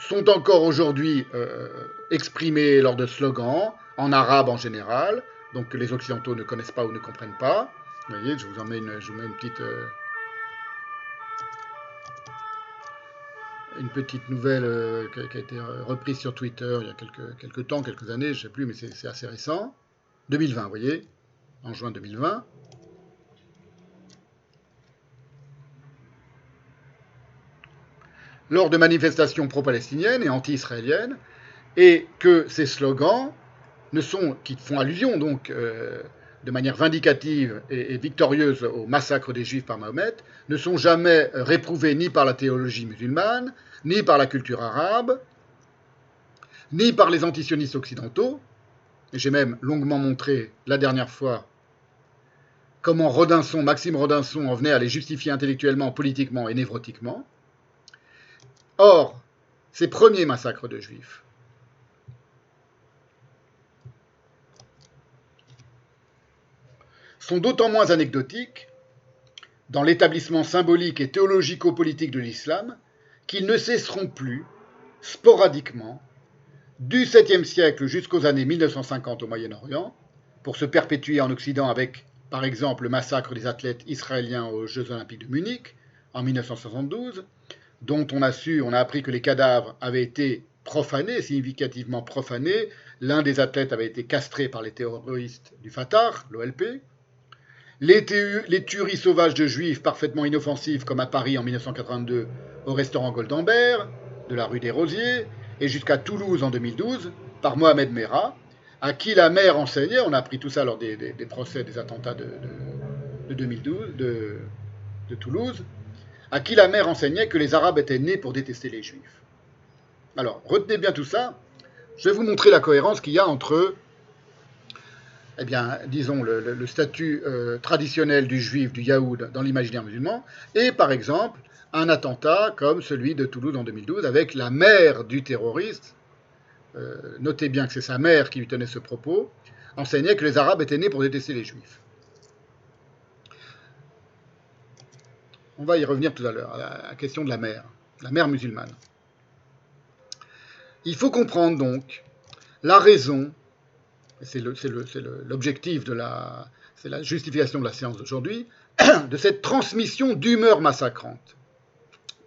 sont encore aujourd'hui exprimés lors de slogans, en arabe en général, donc que les Occidentaux ne connaissent pas ou ne comprennent pas. Vous voyez, je vous mets une petite nouvelle qui a été reprise sur Twitter il y a quelques temps, quelques années, je ne sais plus, mais c'est assez récent. 2020, vous voyez, en juin 2020. Lors de manifestations pro-palestiniennes et anti-israéliennes, et que ces slogans qui font allusion donc de manière vindicative et victorieuse au massacre des Juifs par Mahomet, ne sont jamais réprouvés ni par la théologie musulmane, ni par la culture arabe, ni par les antisionistes occidentaux. Et j'ai même longuement montré la dernière fois comment Maxime Rodinson en venait à les justifier intellectuellement, politiquement et névrotiquement. Or, ces premiers massacres de Juifs sont d'autant moins anecdotiques dans l'établissement symbolique et théologico-politique de l'islam qu'ils ne cesseront plus, sporadiquement, du 7e siècle jusqu'aux années 1950 au Moyen-Orient, pour se perpétuer en Occident avec, par exemple, le massacre des athlètes israéliens aux Jeux Olympiques de Munich en 1972, dont on a appris que les cadavres avaient été profanés, significativement profanés. L'un des athlètes avait été castré par les terroristes du Fatah, l'OLP. Les tueries sauvages de juifs parfaitement inoffensives, comme à Paris en 1982 au restaurant Goldemberg, de la rue des Rosiers, et jusqu'à Toulouse en 2012, par Mohamed Merah, à qui la mère enseignait, on a appris tout ça lors des procès des attentats de 2012, de Toulouse, à qui la mère enseignait que les Arabes étaient nés pour détester les Juifs. Alors, retenez bien tout ça, je vais vous montrer la cohérence qu'il y a entre disons, le statut traditionnel du juif, du yaoud, dans l'imaginaire musulman, et par exemple, un attentat comme celui de Toulouse en 2012, avec la mère du terroriste, notez bien que c'est sa mère qui lui tenait ce propos, enseignait que les Arabes étaient nés pour détester les Juifs. On va y revenir tout à l'heure, à la question de la mère musulmane. Il faut comprendre donc la raison, c'est l'objectif c'est la justification de la séance d'aujourd'hui, de cette transmission d'humeur massacrante.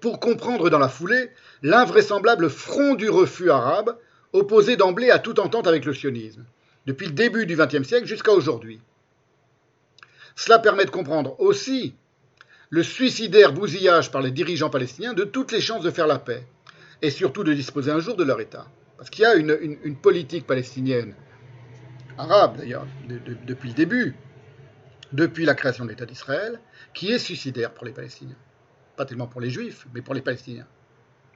Pour comprendre dans la foulée l'invraisemblable front du refus arabe, opposé d'emblée à toute entente avec le sionisme, depuis le début du XXe siècle jusqu'à aujourd'hui. Cela permet de comprendre aussi le suicidaire bousillage par les dirigeants palestiniens de toutes les chances de faire la paix, et surtout de disposer un jour de leur État. Parce qu'il y a une politique palestinienne, arabe d'ailleurs, depuis le début, depuis la création de l'État d'Israël, qui est suicidaire pour les Palestiniens. Pas tellement pour les Juifs, mais pour les Palestiniens.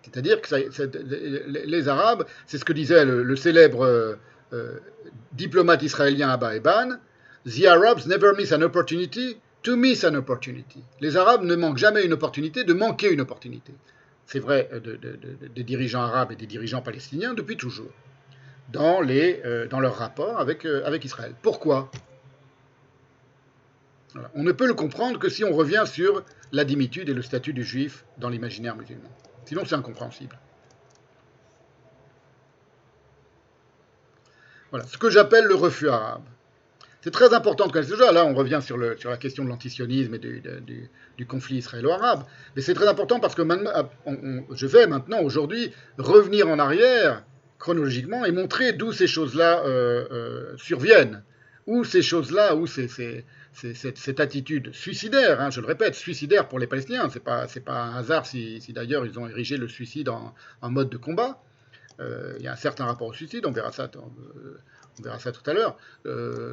C'est-à-dire que les Arabes, c'est ce que disait le célèbre diplomate israélien Abba Eban, « The Arabs never miss an opportunity to miss an opportunity ». Les Arabes ne manquent jamais une opportunité de manquer une opportunité. C'est vrai des dirigeants arabes et des dirigeants palestiniens depuis toujours, dans leur rapport avec Israël. Pourquoi ? Voilà. On ne peut le comprendre que si on revient sur la dimitude et le statut du juif dans l'imaginaire musulman. Sinon, c'est incompréhensible. Voilà, ce que j'appelle le refus arabe. C'est très important de connaître ce jeu. Là, on revient sur la question de l'antisionisme et du conflit israélo-arabe. Mais c'est très important parce que je vais maintenant, aujourd'hui, revenir en arrière, chronologiquement, et montrer d'où ces choses-là surviennent. Où ces choses-là, où cette attitude suicidaire, hein, je le répète, suicidaire pour les Palestiniens. C'est pas un hasard si d'ailleurs ils ont érigé le suicide en mode de combat. Il y a un certain rapport au suicide, on verra ça tout à l'heure.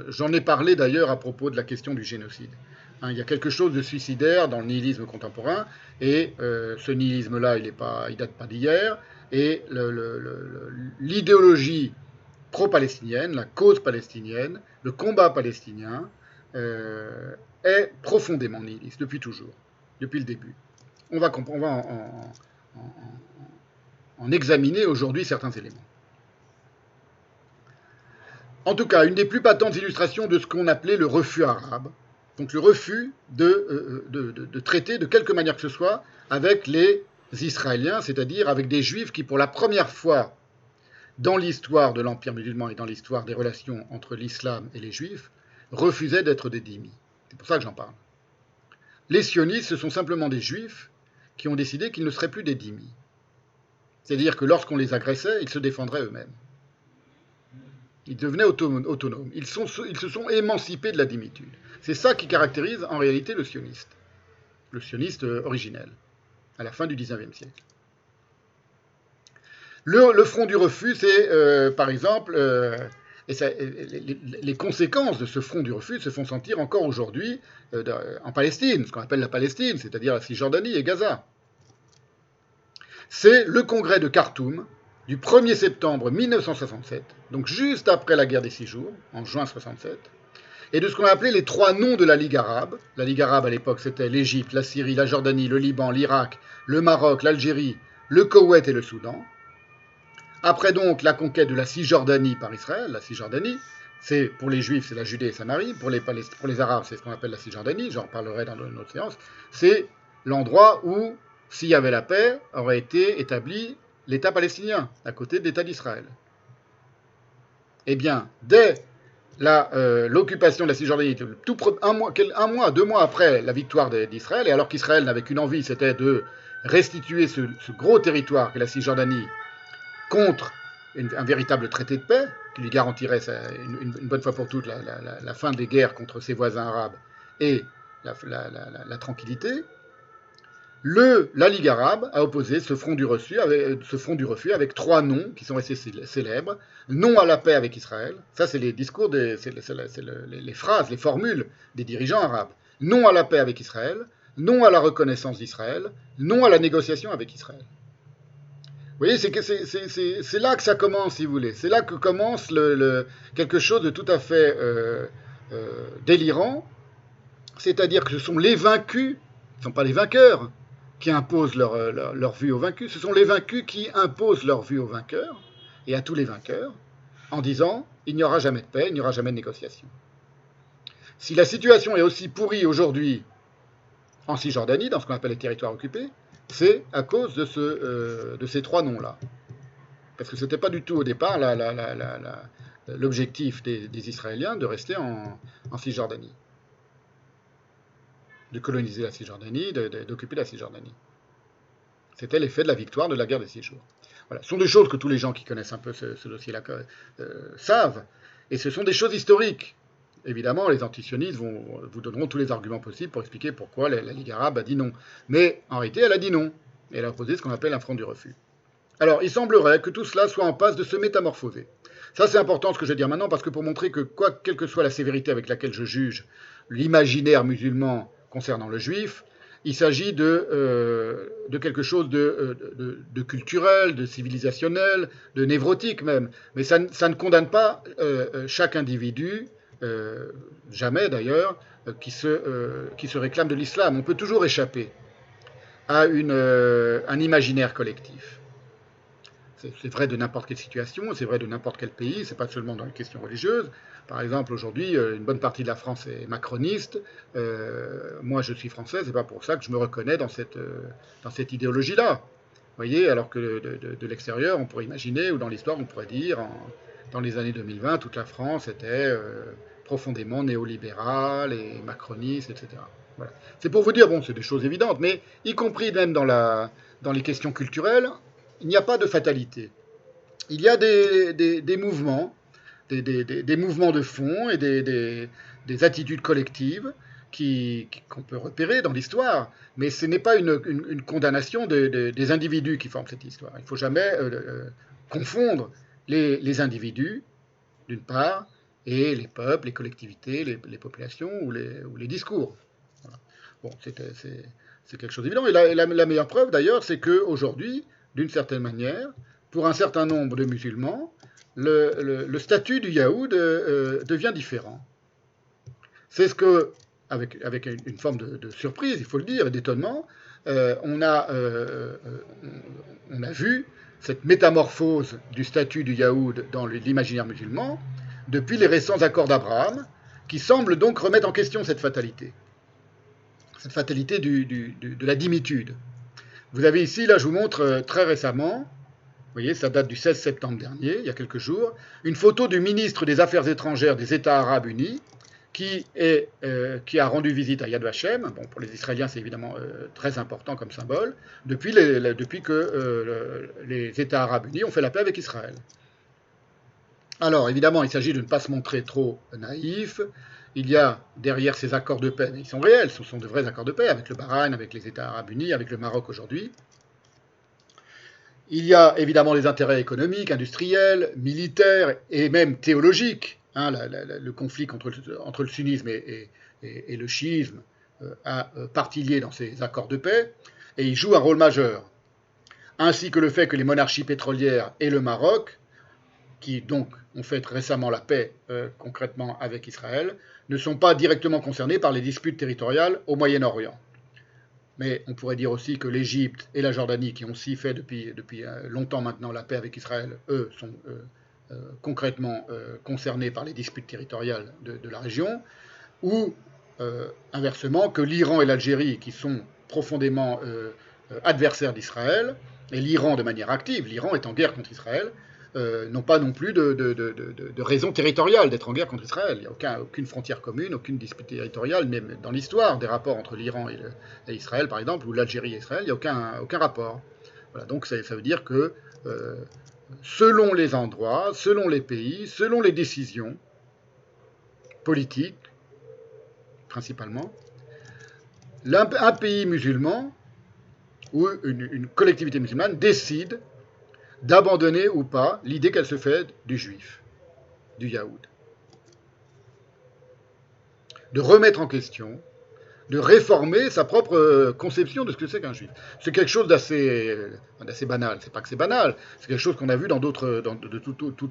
J'en ai parlé d'ailleurs à propos de la question du génocide. Hein, il y a quelque chose de suicidaire dans le nihilisme contemporain, et ce nihilisme-là, il date pas d'hier, et l'idéologie pro-palestinienne, la cause palestinienne, le combat palestinien, est profondément nihiliste depuis toujours, depuis le début. On va en examiner aujourd'hui certains éléments. En tout cas, une des plus patentes illustrations de ce qu'on appelait le refus arabe, donc le refus de traiter de quelque manière que ce soit avec les israéliens, c'est-à-dire avec des juifs qui, pour la première fois dans l'histoire de l'Empire musulman et dans l'histoire des relations entre l'islam et les juifs, refusaient d'être des dhimmis. C'est pour ça que j'en parle. Les sionistes, ce sont simplement des juifs qui ont décidé qu'ils ne seraient plus des dhimmis. C'est-à-dire que lorsqu'on les agressait, ils se défendraient eux-mêmes. Ils devenaient autonomes. Ils se sont émancipés de la dhimmitude. C'est ça qui caractérise en réalité le sioniste originel, à la fin du XIXe siècle. Le front du refus, c'est par exemple, les conséquences de ce front du refus se font sentir encore aujourd'hui en Palestine, ce qu'on appelle la Palestine, c'est-à-dire la Cisjordanie et Gaza. C'est le congrès de Khartoum du 1er septembre 1967, donc juste après la guerre des 6 jours, en juin 67, et de ce qu'on a appelé les 3 noms de la Ligue arabe. La Ligue arabe à l'époque, c'était l'Égypte, la Syrie, la Jordanie, le Liban, l'Irak, le Maroc, l'Algérie, le Koweït et le Soudan. Après donc la conquête de la Cisjordanie par Israël, la Cisjordanie, c'est pour les Juifs, c'est la Judée et Samarie, pour les Arabes, c'est ce qu'on appelle la Cisjordanie, j'en reparlerai dans une autre séance, c'est l'endroit où, s'il y avait la paix, aurait été établi l'État palestinien, à côté de l'État d'Israël. Eh bien, dès l'occupation de la Cisjordanie, un mois, 2 mois après la victoire d'Israël, et alors qu'Israël n'avait qu'une envie, c'était de restituer ce gros territoire qu'est la Cisjordanie contre un véritable traité de paix, qui lui garantirait une bonne fois pour toutes la fin des guerres contre ses voisins arabes et la tranquillité, la Ligue arabe a opposé ce front du refus avec 3 noms qui sont restés célèbres. Non à la paix avec Israël, ça c'est les discours, les phrases, les formules des dirigeants arabes. Non à la paix avec Israël, non à la reconnaissance d'Israël, non à la négociation avec Israël. Vous voyez, c'est là que ça commence, si vous voulez. C'est là que commence quelque chose de tout à fait délirant. C'est-à-dire que ce sont les vaincus, ce ne sont pas les vainqueurs, qui imposent leur vue aux vaincus. Ce sont les vaincus qui imposent leur vue aux vainqueurs, et à tous les vainqueurs, en disant « il n'y aura jamais de paix, il n'y aura jamais de négociation ». Si la situation est aussi pourrie aujourd'hui en Cisjordanie, dans ce qu'on appelle les territoires occupés, c'est à cause de ces 3 noms-là. Parce que ce n'était pas du tout au départ l'objectif des Israéliens de rester en Cisjordanie, de coloniser la Cisjordanie, d'occuper la Cisjordanie. C'était l'effet de la victoire de la guerre des 6 jours. Voilà. Ce sont des choses que tous les gens qui connaissent un peu ce dossier-là savent, et ce sont des choses historiques. Évidemment, les antisionistes vous donneront tous les arguments possibles pour expliquer pourquoi la Ligue arabe a dit non. Mais en réalité, elle a dit non. Et elle a opposé ce qu'on appelle un front du refus. Alors, il semblerait que tout cela soit en passe de se métamorphoser. Ça, c'est important ce que je vais dire maintenant, parce que pour montrer que, quelle que soit la sévérité avec laquelle je juge l'imaginaire musulman concernant le juif, il s'agit de quelque chose de culturel, de civilisationnel, de névrotique même. Mais ça ne condamne pas chaque individu, jamais d'ailleurs, qui se réclame de l'islam. On peut toujours échapper à un imaginaire collectif. C'est vrai de n'importe quelle situation, c'est vrai de n'importe quel pays, c'est pas seulement dans les questions religieuses. Par exemple, aujourd'hui, une bonne partie de la France est macroniste. Moi, je suis français, c'est pas pour ça que je me reconnais dans cette idéologie-là. Vous voyez, alors que de l'extérieur, on pourrait imaginer, ou dans l'histoire, on pourrait dire, dans les années 2020, toute la France était profondément néolibérale et macroniste, etc. Voilà. C'est pour vous dire, bon, c'est des choses évidentes, mais y compris même dans les questions culturelles, il n'y a pas de fatalité. Il y a des mouvements, des mouvements de fond et des attitudes collectives qu'on peut repérer dans l'histoire, mais ce n'est pas une condamnation des individus qui forment cette histoire. Il ne faut jamais confondre les individus, d'une part, et les peuples, les collectivités, les populations ou les discours. Voilà. Bon, c'est quelque chose d'évident. Et la meilleure preuve, d'ailleurs, c'est qu'aujourd'hui, d'une certaine manière, pour un certain nombre de musulmans, le statut du yaoud devient différent. C'est ce que, avec une forme de surprise, il faut le dire, et d'étonnement, on a vu cette métamorphose du statut du yaoud dans l'imaginaire musulman depuis les récents accords d'Abraham, qui semblent donc remettre en question cette fatalité de la dhimmitude. Vous avez ici, là je vous montre très récemment, vous voyez, ça date du 16 septembre dernier, il y a quelques jours, une photo du ministre des Affaires étrangères des États arabes unis qui a rendu visite à Yad Vashem. Bon, pour les Israéliens, c'est évidemment très important comme symbole, depuis que les États arabes unis ont fait la paix avec Israël. Alors, évidemment, il s'agit de ne pas se montrer trop naïf. Il y a derrière ces accords de paix, mais ils sont réels, ce sont de vrais accords de paix avec le Bahreïn, avec les États arabes unis, avec le Maroc aujourd'hui. Il y a évidemment les intérêts économiques, industriels, militaires et même théologiques. Hein, le conflit entre le sunnisme et le chiisme a partie liée dans ces accords de paix, et il joue un rôle majeur. Ainsi que le fait que les monarchies pétrolières et le Maroc, qui donc ont fait récemment la paix concrètement avec Israël, ne sont pas directement concernés par les disputes territoriales au Moyen-Orient. Mais on pourrait dire aussi que l'Égypte et la Jordanie, qui ont aussi fait depuis longtemps maintenant la paix avec Israël, eux sont concrètement concernés par les disputes territoriales de la région, ou inversement que l'Iran et l'Algérie, qui sont profondément adversaires d'Israël, et l'Iran de manière active, l'Iran est en guerre contre Israël, n'ont pas non plus de raison territoriale d'être en guerre contre Israël. Il n'y a aucune frontière commune, aucune dispute territoriale, même dans l'histoire des rapports entre l'Iran et Israël, par exemple, ou l'Algérie et Israël, il n'y a aucun rapport. Voilà, donc ça veut dire que selon les endroits, selon les pays, selon les décisions politiques, principalement, un pays musulman ou une collectivité musulmane décide d'abandonner ou pas l'idée qu'elle se fait du juif, du yaoud. De remettre en question, de réformer sa propre conception de ce que c'est qu'un juif. C'est quelque chose d'assez banal. C'est pas que c'est banal, c'est quelque chose qu'on a vu dans d'autres, de tout